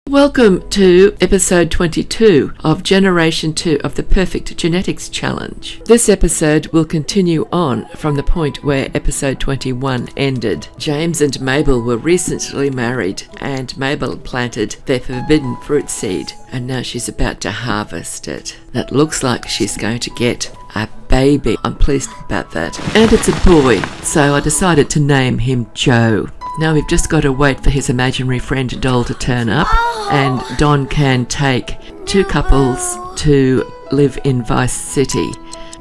Welcome to episode 22 of Generation 2 of the Perfect Genetics Challenge. This episode will continue on from the point where episode 21 ended. James and Mabel were recently married, and Mabel planted their forbidden fruit seed, and now she's about to harvest it. That looks like she's going to get a baby. I'm pleased about that. And it's a boy, so I decided to name him Joe. Now we've just got to wait for his imaginary friend doll to turn up, and Don can take two couples to live in Vice City.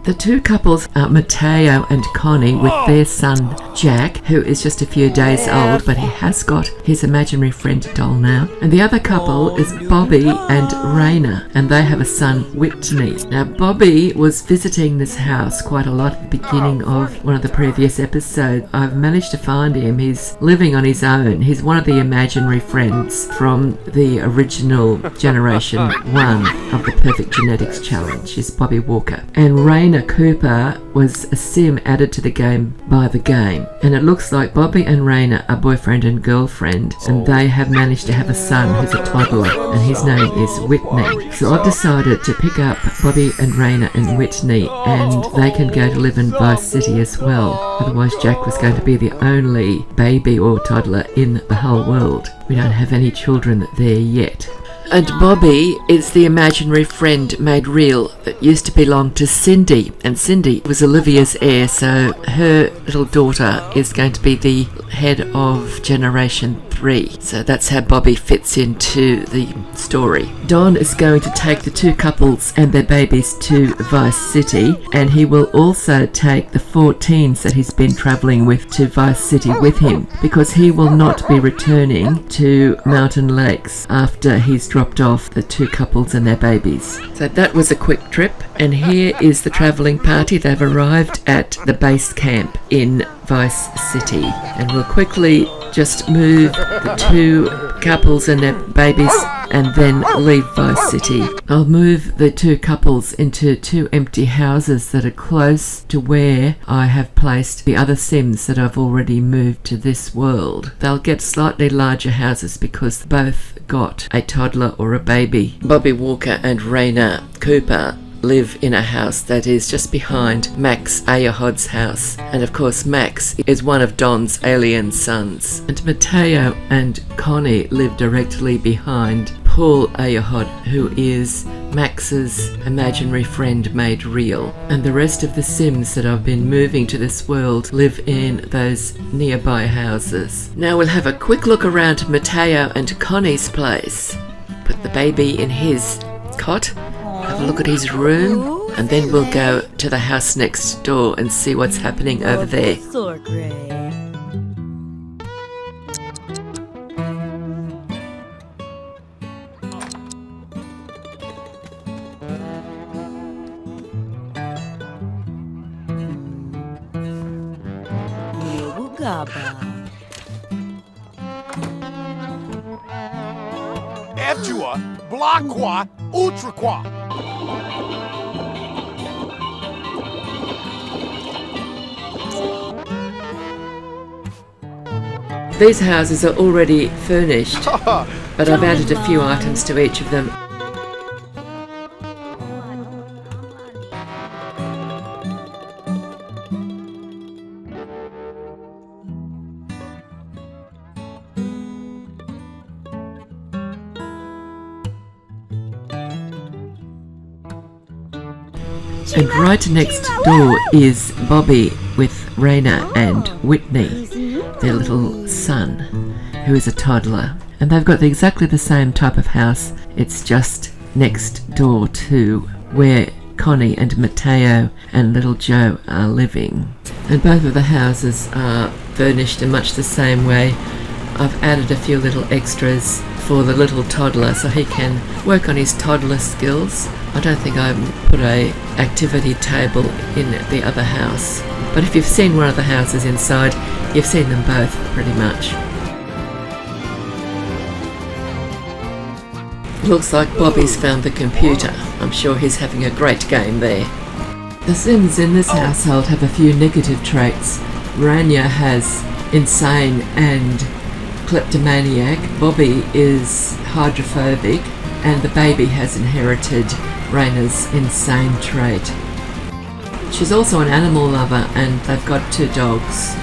The two couples are Matteo and Connie with their son Jack, who is just a few days old, but he has got his imaginary friend doll now. And the other couple is Bobby and Raina, and they have a son Whitney. Now Bobby was visiting this house quite a lot at the beginning of one of the previous episodes. I've managed to find him. He's living on his own. He's one of the imaginary friends from the original Generation 1 of the Perfect Genetics Challenge. He's Bobby Walker. And Raina Cooper was a sim added to the game by the game, and it looks like Bobby and Raina are boyfriend and girlfriend, and they have managed to have a son who's a toddler, and his name is Whitney. So I've decided to pick up Bobby and Raina and Whitney, and they can go to live in Vice City as well. Otherwise Jack was going to be the only baby or toddler in the whole world. We don't have any children there yet. And Bobby is the imaginary friend made real that used to belong to Cindy. And Cindy was Olivia's heir, so her little daughter is going to be the head of Generation 3. So that's how Bobby fits into the story. Don is going to take the two couples and their babies to Vice City, and he will also take the 4 teens that he's been travelling with to Vice City with him, because he will not be returning to Mountain Lakes after he's dropped off the two couples and their babies. So that was a quick trip, and here is the travelling party. They've arrived at the base camp in Vice City, and we'll quickly just move the two couples and their babies and then leave Vice City. I'll move the two couples into 2 empty houses that are close to where I have placed the other Sims that I've already moved to this world. They'll get slightly larger houses because both got a toddler or a baby. Bobby Walker and Raina Cooper live in a house that is just behind Max Ayahod's house, and of course Max is one of Don's alien sons. And Matteo and Connie live directly behind Paul Ayahod, who is Max's imaginary friend made real. And the rest of the Sims that I've been moving to this world live in those nearby houses. Now we'll have a quick look around Matteo and Connie's place. Put the baby in his cot, have a look at his room, and then we'll go to the house next door and see what's happening over there. Evjua, Blaqua, Utraqua. These houses are already furnished, but I've added a few items to each of them. And right next door is Bobby with Raina and Whitney, their little son, who is a toddler. And they've got exactly the same type of house. It's just next door to where Connie and Matteo and little Joe are living. And both of the houses are furnished in much the same way. I've added a few little extras for the little toddler so he can work on his toddler skills. I don't think I put a activity table in the other house, but if you've seen one of the houses inside, you've seen them both pretty much. Looks like Bobby's found the computer. I'm sure he's having a great game there. The Sims in this household have a few negative traits. Rania has insane and kleptomaniac, Bobby is hydrophobic, and the baby has inherited Raina's insane trait. She's also an animal lover, and they've got 2 dogs.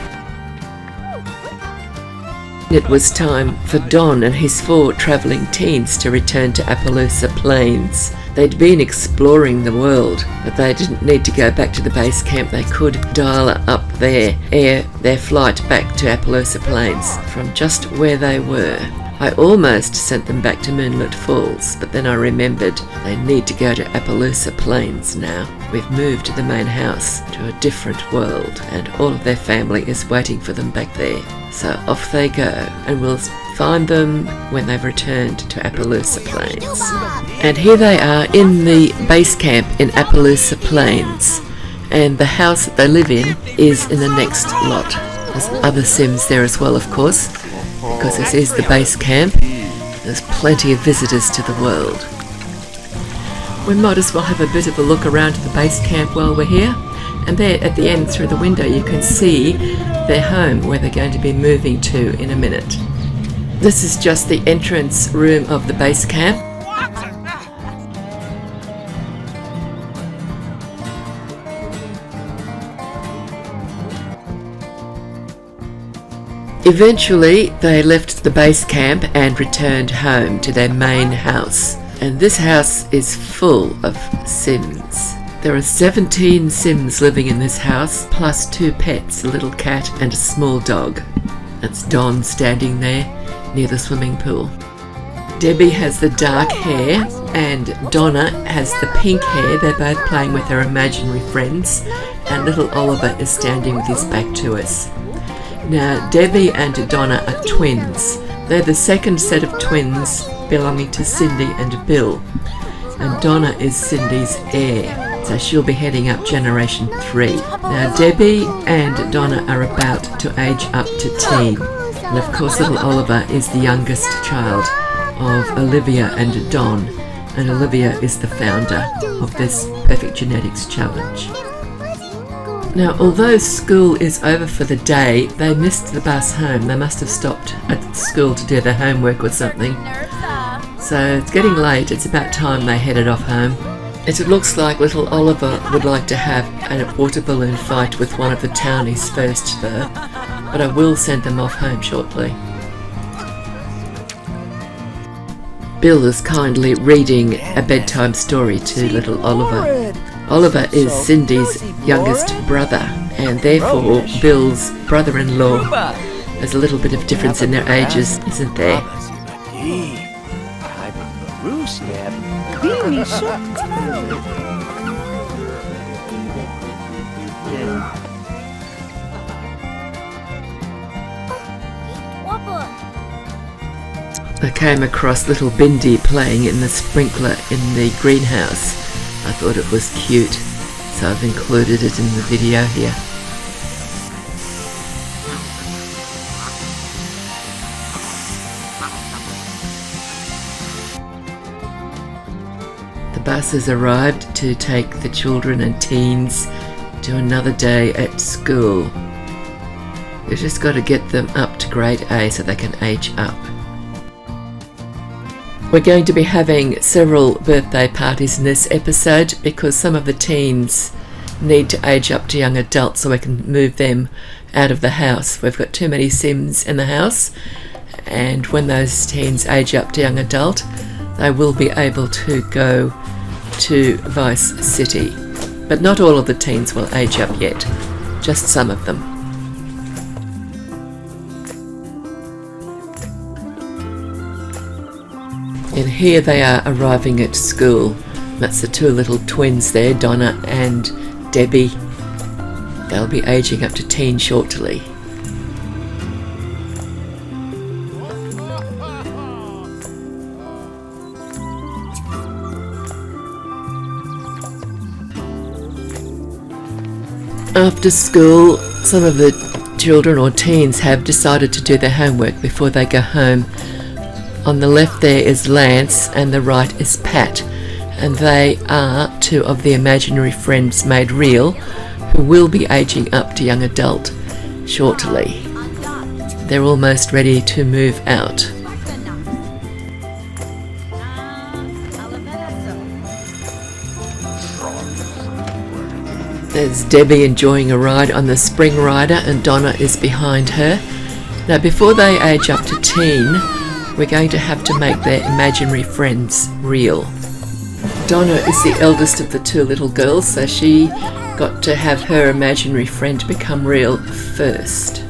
It was time for Don and his 4 travelling teens to return to Appaloosa Plains. They'd been exploring the world, but they didn't need to go back to the base camp. They could dial up their flight back to Appaloosa Plains from just where they were. I almost sent them back to Moonlit Falls, but then I remembered they need to go to Appaloosa Plains now. We've moved the main house to a different world, and all of their family is waiting for them back there. So off they go, and we'll find them when they've returned to Appaloosa Plains. And here they are in the base camp in Appaloosa Plains, and the house that they live in is in the next lot. There's other Sims there as well, of course, because this is the base camp. There's plenty of visitors to the world. We might as well have a bit of a look around the base camp while we're here. And there at the end through the window you can see their home where they're going to be moving to in a minute. This is just the entrance room of the base camp. Eventually they left the base camp and returned home to their main house. And this house is full of Sims. There are 17 Sims living in this house, plus 2 pets, a little cat and a small dog. That's Don standing there near the swimming pool. Debbie has the dark hair and Donna has the pink hair. They're both playing with their imaginary friends, and little Oliver is standing with his back to us. Now, Debbie and Donna are twins. They're the second set of twins belonging to Cindy and Bill, and Donna is Cindy's heir, so she'll be heading up Generation 3. Now, Debbie and Donna are about to age up to teen, and of course little Oliver is the youngest child of Olivia and Don, and Olivia is the founder of this Perfect Genetics Challenge. Now, although school is over for the day, they missed the bus home. They must have stopped at school to do their homework or something. So it's getting late. It's about time they headed off home. It looks like little Oliver would like to have a water balloon fight with one of the townies first, though. But I will send them off home shortly. Bill is kindly reading a bedtime story to little Oliver. Oliver is Cindy's youngest brother, and therefore Bill's brother-in-law. There's a little bit of difference in their ages, isn't there? I came across little Bindi playing in the sprinkler in the greenhouse. I thought it was cute, so I've included it in the video here. The bus has arrived to take the children and teens to another day at school. We've just got to get them up to grade A so they can age up. We're going to be having several birthday parties in this episode because some of the teens need to age up to young adults so we can move them out of the house. We've got too many Sims in the house, and when those teens age up to young adult, they will be able to go to Vice City. But not all of the teens will age up yet, just some of them. And here they are arriving at school. That's the 2 little twins there, Donna and Debbie. They'll be aging up to teen shortly. After school, some of the children or teens have decided to do their homework before they go home. On the left there is Lance and the right is Pat, and they are 2 of the imaginary friends made real who will be aging up to young adult shortly. they're almost ready to move out. There's Debbie enjoying a ride on the spring rider, and Donna is behind her. Now, before they age up to teen, we're going to have to make their imaginary friends real. Donna is the eldest of the two little girls, so she got to have her imaginary friend become real first.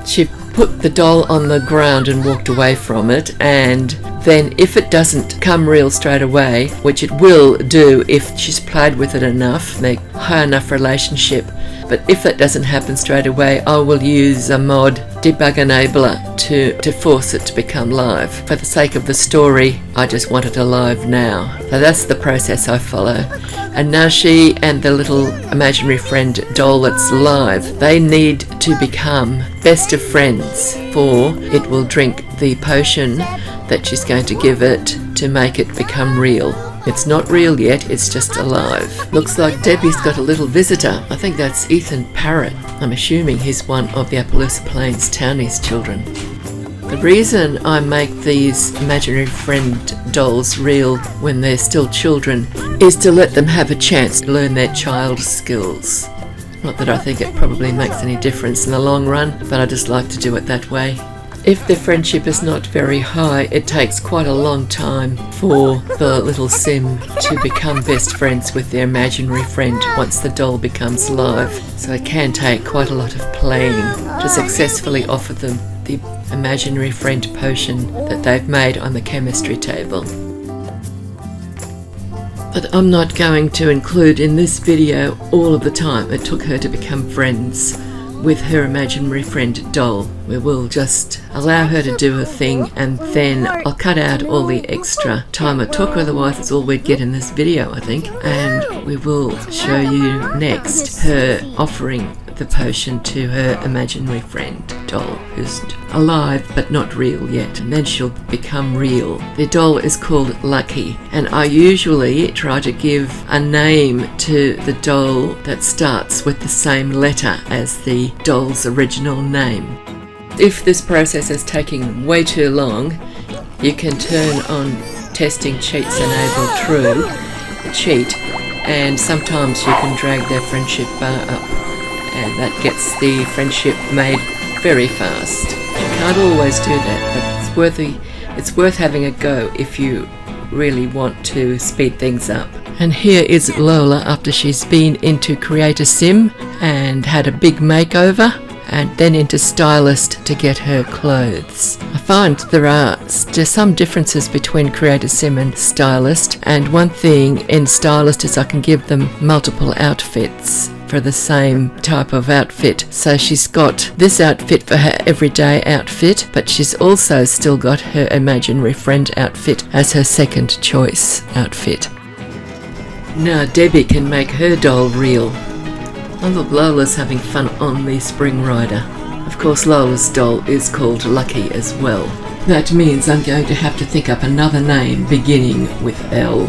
She put the doll on the ground and walked away from it, and then if it doesn't come real straight away, which it will do if she's played with it enough, they're high enough relationship, but if that doesn't happen straight away, I will use a mod debug enabler to force it to become live. For the sake of the story, I just want it alive now. So that's the process I follow. And now she and the little imaginary friend doll that's live, they need to become best of friends, for it will drink the potion that she's going to give it to make it become real. It's not real yet, it's just alive. Looks like Debbie's got a little visitor. I think that's Ethan Parrott. I'm assuming he's one of the Appaloosa Plains townies' children. The reason I make these imaginary friend dolls real when they're still children is to let them have a chance to learn their child skills. Not that I think it probably makes any difference in the long run, but I just like to do it that way. If the friendship is not very high, it takes quite a long time for the little sim to become best friends with their imaginary friend once the doll becomes live. So it can take quite a lot of playing to successfully offer them the imaginary friend potion that they've made on the chemistry table. But I'm not going to include in this video all of the time it took her to become friends with her imaginary friend doll. We will just allow her to do her thing, and then I'll cut out all the extra time it took, otherwise it's all we'd get in this video, I think. And we will show you next her offering the potion to her imaginary friend doll, who's alive but not real yet, and then she'll become real. The doll is called Lucky, and I usually try to give a name to the doll that starts with the same letter as the doll's original name. If this process is taking way too long, you can turn on testing cheats enable true, the cheat, and sometimes you can drag their friendship bar up, and that gets the friendship made very fast. You can't always do that, but it's worth having a go if you really want to speed things up. And here is Lola after she's been into Create a Sim and had a big makeover, and then into Stylist to get her clothes. I find there's some differences between Create a Sim and Stylist, and one thing in Stylist is I can give them multiple outfits for the same type of outfit. So she's got this outfit for her everyday outfit, but she's also still got her imaginary friend outfit as her second choice outfit. Now Debbie can make her doll real. Oh look, Lola's having fun on the spring rider. Of course Lola's doll is called Lucky as well. That means I'm going to have to think up another name beginning with L.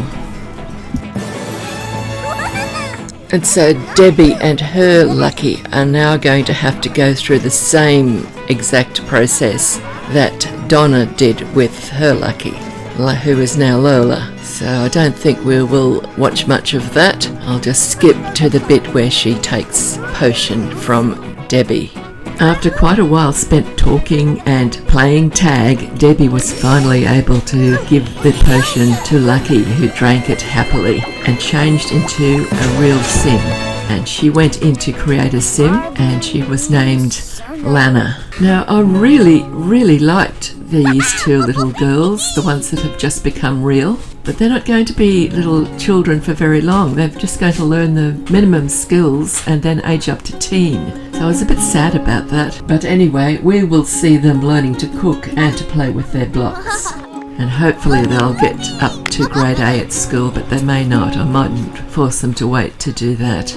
And so Debbie and her Lucky are now going to have to go through the same exact process that Donna did with her Lucky, who is now Lola. So I don't think we will watch much of that. I'll just skip to the bit where she takes potion from Debbie. After quite a while spent talking and playing tag, Debbie was finally able to give the potion to Lucky, who drank it happily and changed into a real sim. And she went in to create a sim, and she was named Lana. Now I really liked these two little girls, the ones that have just become real, but they're not going to be little children for very long. They're just going to learn the minimum skills and then age up to teen. So I was a bit sad about that. But anyway, we will see them learning to cook and to play with their blocks. And hopefully they'll get up to grade A at school, but they may not. I mightn't force them to wait to do that.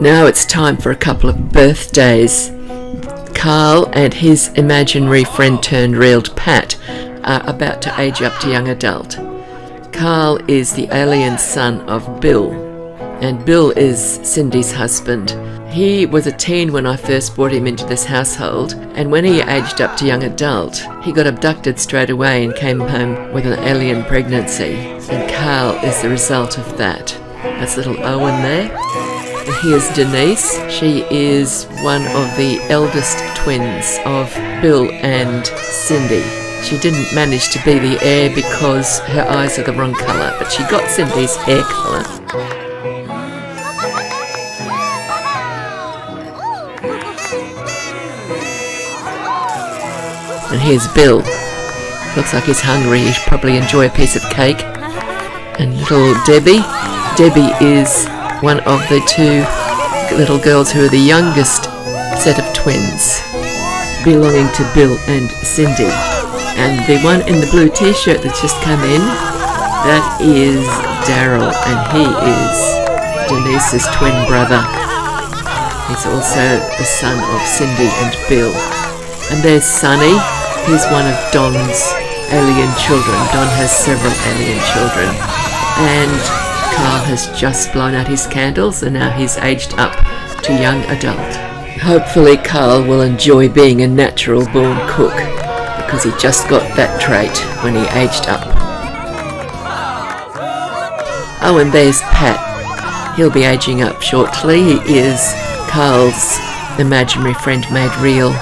Now it's time for a couple of birthdays. Carl and his imaginary friend turned real Pat are about to age up to young adult. Carl is the alien son of Bill, and Bill is Cindy's husband. He was a teen when I first brought him into this household, and when he aged up to young adult, he got abducted straight away and came home with an alien pregnancy. And Carl is the result of that. That's little Owen there. And here's Denise. She is one of the eldest twins of Bill and Cindy. She didn't manage to be the heir because her eyes are the wrong colour, but she got Cindy's hair colour. And here's Bill. Looks like he's hungry. He should probably enjoy a piece of cake. And little Debbie. Debbie is one of the two little girls who are the youngest set of twins, belonging to Bill and Cindy. And the one in the blue t-shirt that's just come in, that is Daryl, and he is Denise's twin brother. He's also the son of Cindy and Bill. And there's Sonny. He's one of Don's alien children. Don has several alien children. And Carl has just blown out his candles, and now he's aged up to young adult. Hopefully Carl will enjoy being a natural born cook, because he just got that trait when he aged up. Oh, and there's Pat. He'll be aging up shortly. He is Carl's imaginary friend made real.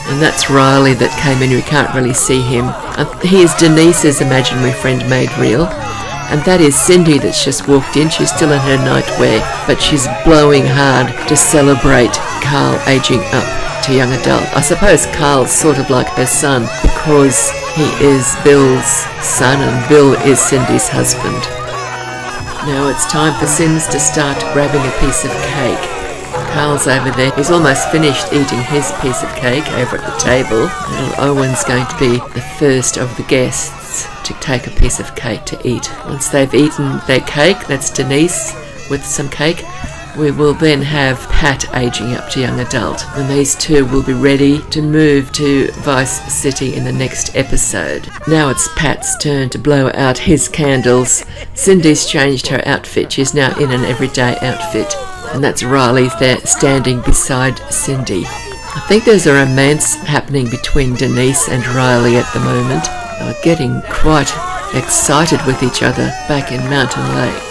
And that's Riley that came in. We can't really see him. He is Denise's imaginary friend made real. And that is Cindy that's just walked in. She's still in her nightwear, but she's blowing hard to celebrate Carl aging up to young adult. I suppose Carl's sort of like her son because he is Bill's son and Bill is Cindy's husband. Now it's time for Sims to start grabbing a piece of cake. Carl's over there. He's almost finished eating his piece of cake over at the table. Little Owen's going to be the first of the guests to take a piece of cake to eat. Once they've eaten their cake, that's Denise with some cake, we will then have Pat aging up to young adult, and these two will be ready to move to Vice City in the next episode. Now it's Pat's turn to blow out his candles. Cindy's changed her outfit. She's now in an everyday outfit, and that's Riley there standing beside Cindy. I think there's a romance happening between Denise and Riley at the moment. They're getting quite excited with each other back in Mountain Lake.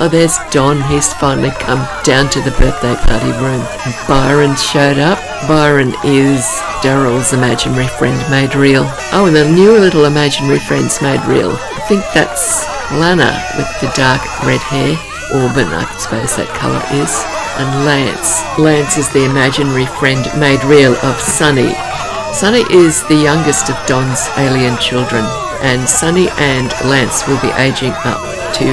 Oh, there's Don. He's finally come down to the birthday party room. And Byron showed up. Byron is Daryl's imaginary friend made real. Oh, and the new little imaginary friends made real. I think that's Lana with the dark red hair. Auburn, I suppose that colour is. And Lance. Lance is the imaginary friend made real of Sonny. Sonny is the youngest of Don's alien children. And Sonny and Lance will be aging up to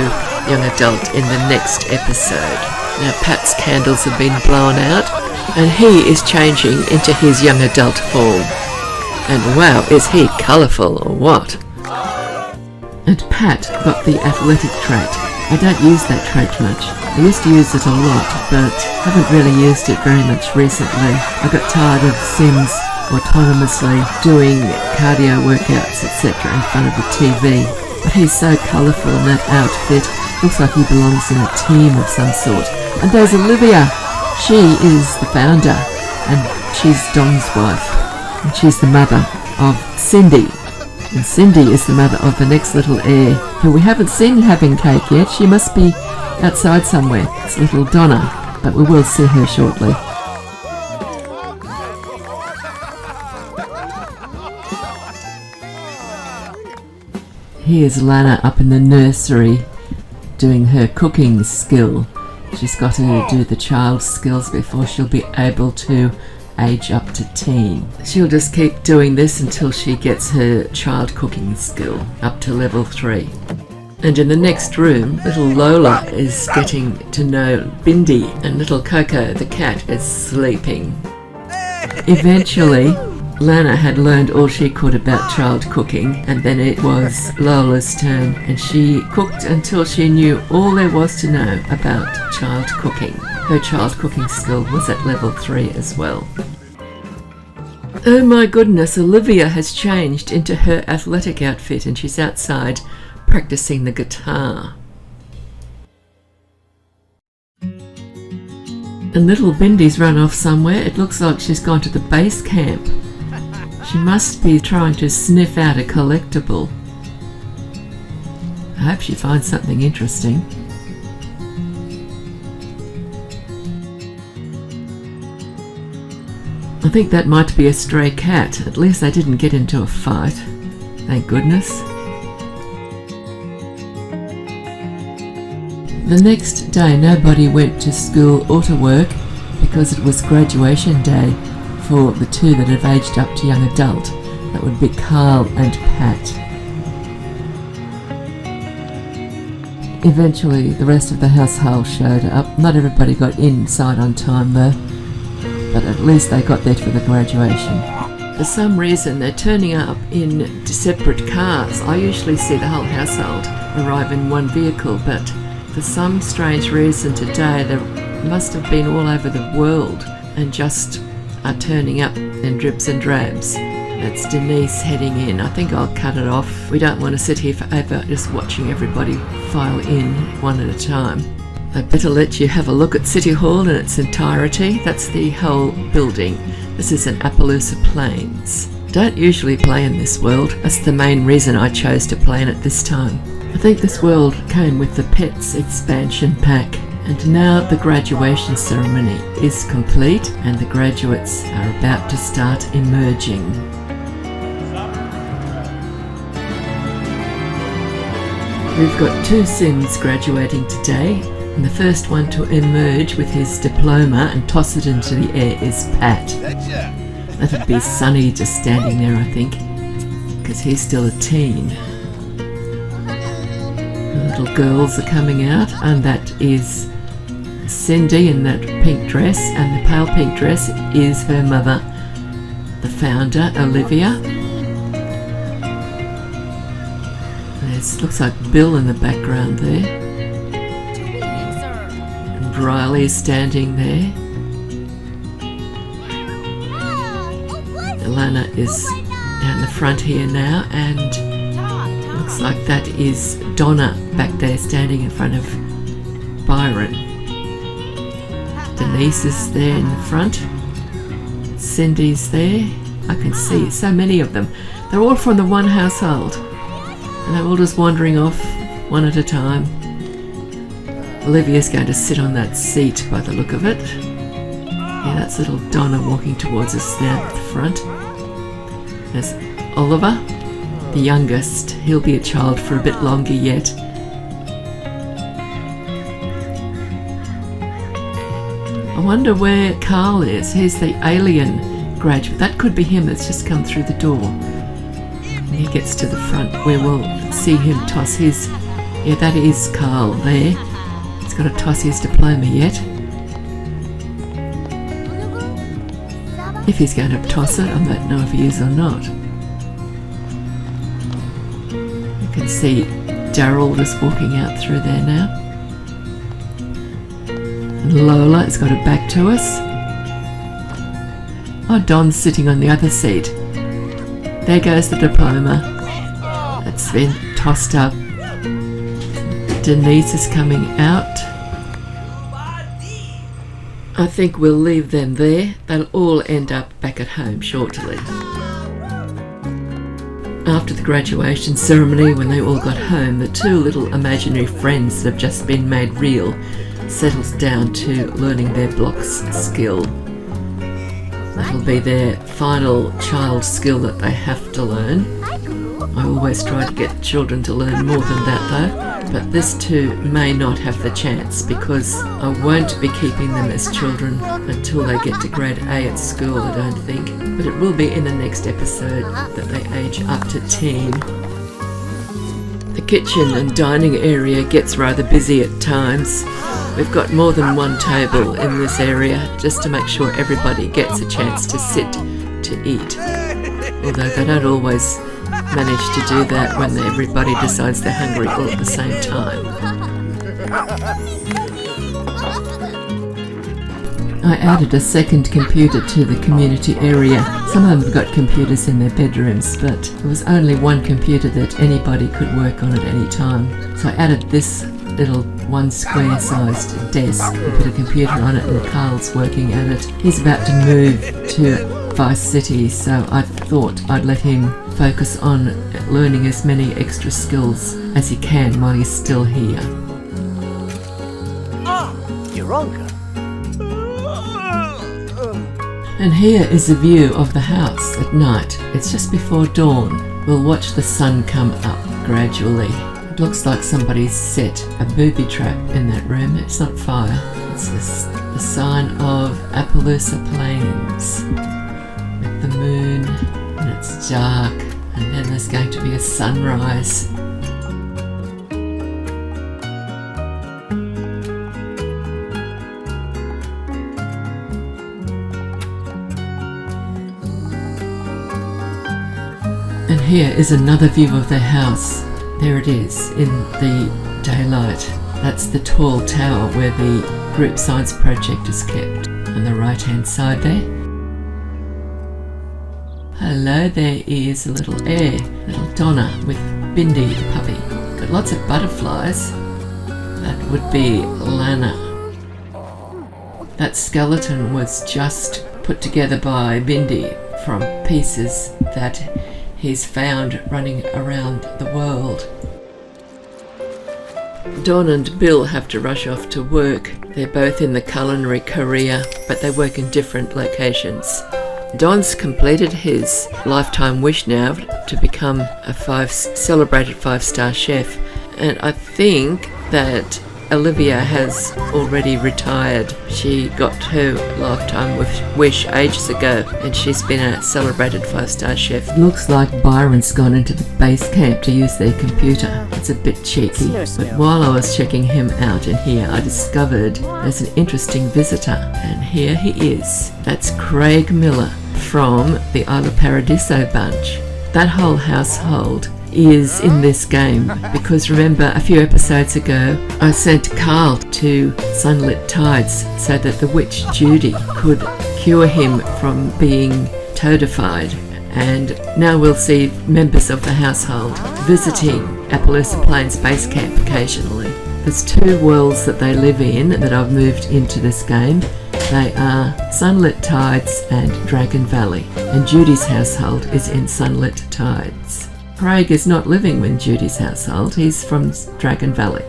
young adult in the next episode. Now Pat's candles have been blown out and he is changing into his young adult form. And wow, is he colourful or what? And Pat got the athletic trait. I don't use that trait much. I used to use it a lot, but haven't really used it very much recently. I got tired of Sims autonomously doing cardio workouts etc. in front of the TV. But he's so colourful in that outfit. Looks like he belongs in a team of some sort. And there's Olivia. She is the founder, and she's Don's wife. And she's the mother of Cindy. And Cindy is the mother of the next little heir, who we haven't seen having cake yet. She must be outside somewhere. It's little Donna, but we will see her shortly. Here's Lana up in the nursery doing her cooking skill. She's got to do the child's skills before she'll be able to age up to teen. She'll just keep doing this until she gets her child cooking skill up to level 3. And in the next room, little Lola is getting to know Bindi, and little Coco the cat is sleeping. Eventually, Lana had learned all she could about child cooking, and then it was Lola's turn, and she cooked until she knew all there was to know about child cooking. Her child cooking skill was at level 3 as well. Oh my goodness, Olivia has changed into her athletic outfit and she's outside practicing the guitar. And little Bindy's run off somewhere. It looks like she's gone to the base camp. She must be trying to sniff out a collectible. I hope she finds something interesting. I think that might be a stray cat. At least they didn't get into a fight. Thank goodness. The next day nobody went to school or to work because it was graduation day for the two that have aged up to young adult. That would be Carl and Pat. Eventually the rest of the household showed up. Not everybody got inside on time though, but at least they got there for the graduation. For some reason they're turning up in separate cars. I usually see the whole household arrive in one vehicle, but for some strange reason today they must have been all over the world and just are turning up in dribs and drabs. That's Denise heading in. I think I'll cut it off. We don't want to sit here forever just watching everybody file in one at a time. I'd better let you have a look at City Hall in its entirety. That's the whole building. This is in Appaloosa Plains. Don't usually play in this world. That's the main reason I chose to play in it this time. I think this world came with the Pets expansion pack. And now the graduation ceremony is complete and the graduates are about to start emerging. We've got two Sims graduating today, and the first one to emerge with his diploma and toss it into the air is Pat. That'd be Sonny just standing there, I think, because he's still a teen. The little girls are coming out, and that is Cindy in that pink dress, and the pale pink dress is her mother, the founder, Olivia. There's looks like Bill in the background there. And Riley is standing there. Alana is down the front here now, and looks like that is Donna back there standing in front of Byron. Denise is there in the front. Cindy's there. I can see so many of them. They're all from the one household. And they're all just wandering off one at a time. Olivia's going to sit on that seat by the look of it. Yeah, that's little Donna walking towards us now at the front. There's Oliver, the youngest. He'll be a child for a bit longer yet. I wonder where Carl is. He's the alien graduate. That could be him that's just come through the door. And he gets to the front where we'll see him toss his... Yeah, that is Carl there. He's got to toss his diploma yet. If he's going to toss it, I don't know if he is or not. You can see Daryl just walking out through there now. Lola has got her back to us. Oh, Don's sitting on the other seat. There goes the diploma. That's been tossed up. Denise is coming out. I think we'll leave them there. They'll all end up back at home shortly. After the graduation ceremony, when they all got home, the two little imaginary friends that have just been made real settles down to learning their blocks skill. That'll be their final child skill that they have to learn. I always try to get children to learn more than that though, but this too may not have the chance because I won't be keeping them as children until they get to grade A at school, I don't think. But it will be in the next episode that they age up to teen. The kitchen and dining area gets rather busy at times. We've got more than one table in this area just to make sure everybody gets a chance to sit to eat. Although they don't always manage to do that when everybody decides they're hungry all at the same time. I added a second computer to the community area. Some of them have got computers in their bedrooms, but there was only one computer that anybody could work on at any time. So I added this little one square sized desk and put a computer on it, and Carl's working at it. He's about to move to Vice City, so I thought I'd let him focus on learning as many extra skills as he can while he's still here. Your uncle. And here is a view of the house at night. It's just before dawn. We'll watch the sun come up gradually. It looks like somebody's set a booby trap in that room. It's not fire. It's the sign of Appaloosa Plains with the moon, and it's dark, and then there's going to be a sunrise. And here is another view of their house. There it is in the daylight. That's the tall tower where the group science project is kept. On the right hand side there. Hello, there is a little little Donna with Bindi the puppy. Got lots of butterflies. That would be Lana. That skeleton was just put together by Bindi from pieces that he's found running around the world. Don and Bill have to rush off to work. They're both in the culinary career, but they work in different locations. Don's completed his lifetime wish now to become a celebrated 5-star chef, and I think that Olivia has already retired. She got her lifetime wish ages ago, and she's been a celebrated 5-star chef. Looks like Byron's gone into the base camp to use their computer. It's a bit cheeky, but while I was checking him out in here, I discovered there's an interesting visitor, and here he is. That's Craig Miller from the Isla Paradiso bunch. That whole household is in this game, because remember a few episodes ago I sent Carl to Sunlit Tides so that the witch Judy could cure him from being toadified, and now we'll see members of the household visiting Appaloosa Plains base camp occasionally. There's 2 worlds that they live in that I've moved into this game. They are Sunlit Tides and Dragon Valley, and Judy's household is in Sunlit Tides. Craig is not living in Judy's household, he's from Dragon Valley.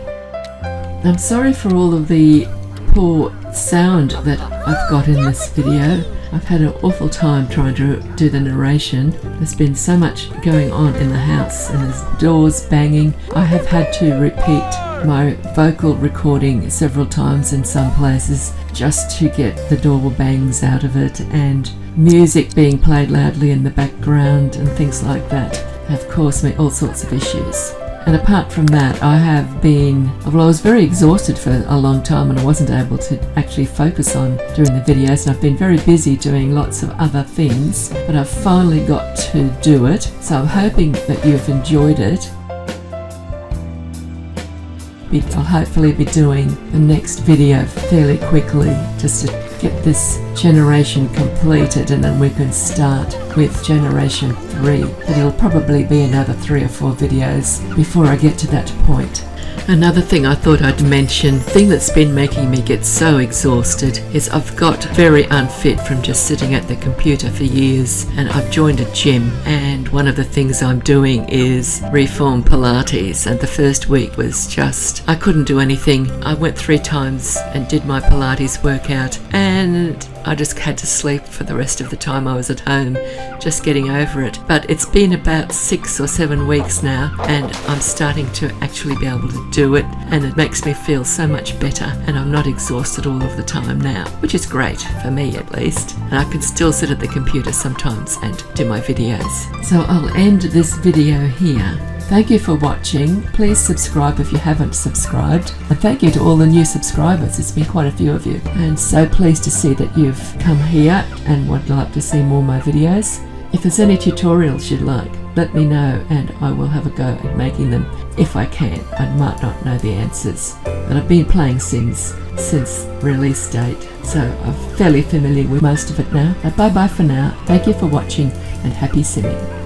I'm sorry for all of the poor sound that I've got in this video. I've had an awful time trying to do the narration. There's been so much going on in the house, and there's doors banging. I have had to repeat my vocal recording several times in some places just to get the door bangs out of it, and music being played loudly in the background and things like that have caused me all sorts of issues. And apart from that, I was very exhausted for a long time, and I wasn't able to actually focus on doing the videos, and I've been very busy doing lots of other things, but I've finally got to do it, so I'm hoping that you've enjoyed it. I'll hopefully be doing the next video fairly quickly, just to get this generation completed, and then we can start with generation 3. But it'll probably be another 3 or 4 videos before I get to that point. Another thing I thought I'd mention, thing that's been making me get so exhausted, is I've got very unfit from just sitting at the computer for years, and I've joined a gym, and one of the things I'm doing is reform Pilates, and the first week was just, I couldn't do anything. I went 3 times and did my Pilates workout, and I just had to sleep for the rest of the time I was at home, just getting over it. But it's been about 6 or 7 weeks now, and I'm starting to actually be able to do it, and it makes me feel so much better, and I'm not exhausted all of the time now, which is great for me at least. And I can still sit at the computer sometimes and do my videos. So I'll end this video here. Thank you for watching. Please subscribe if you haven't subscribed. And thank you to all the new subscribers. It's been quite a few of you. And so pleased to see that you've come here and would like to see more of my videos. If there's any tutorials you'd like, let me know and I will have a go at making them if I can. I might not know the answers, but I've been playing Sims since release date, so I'm fairly familiar with most of it now. But bye bye for now. Thank you for watching and happy simming.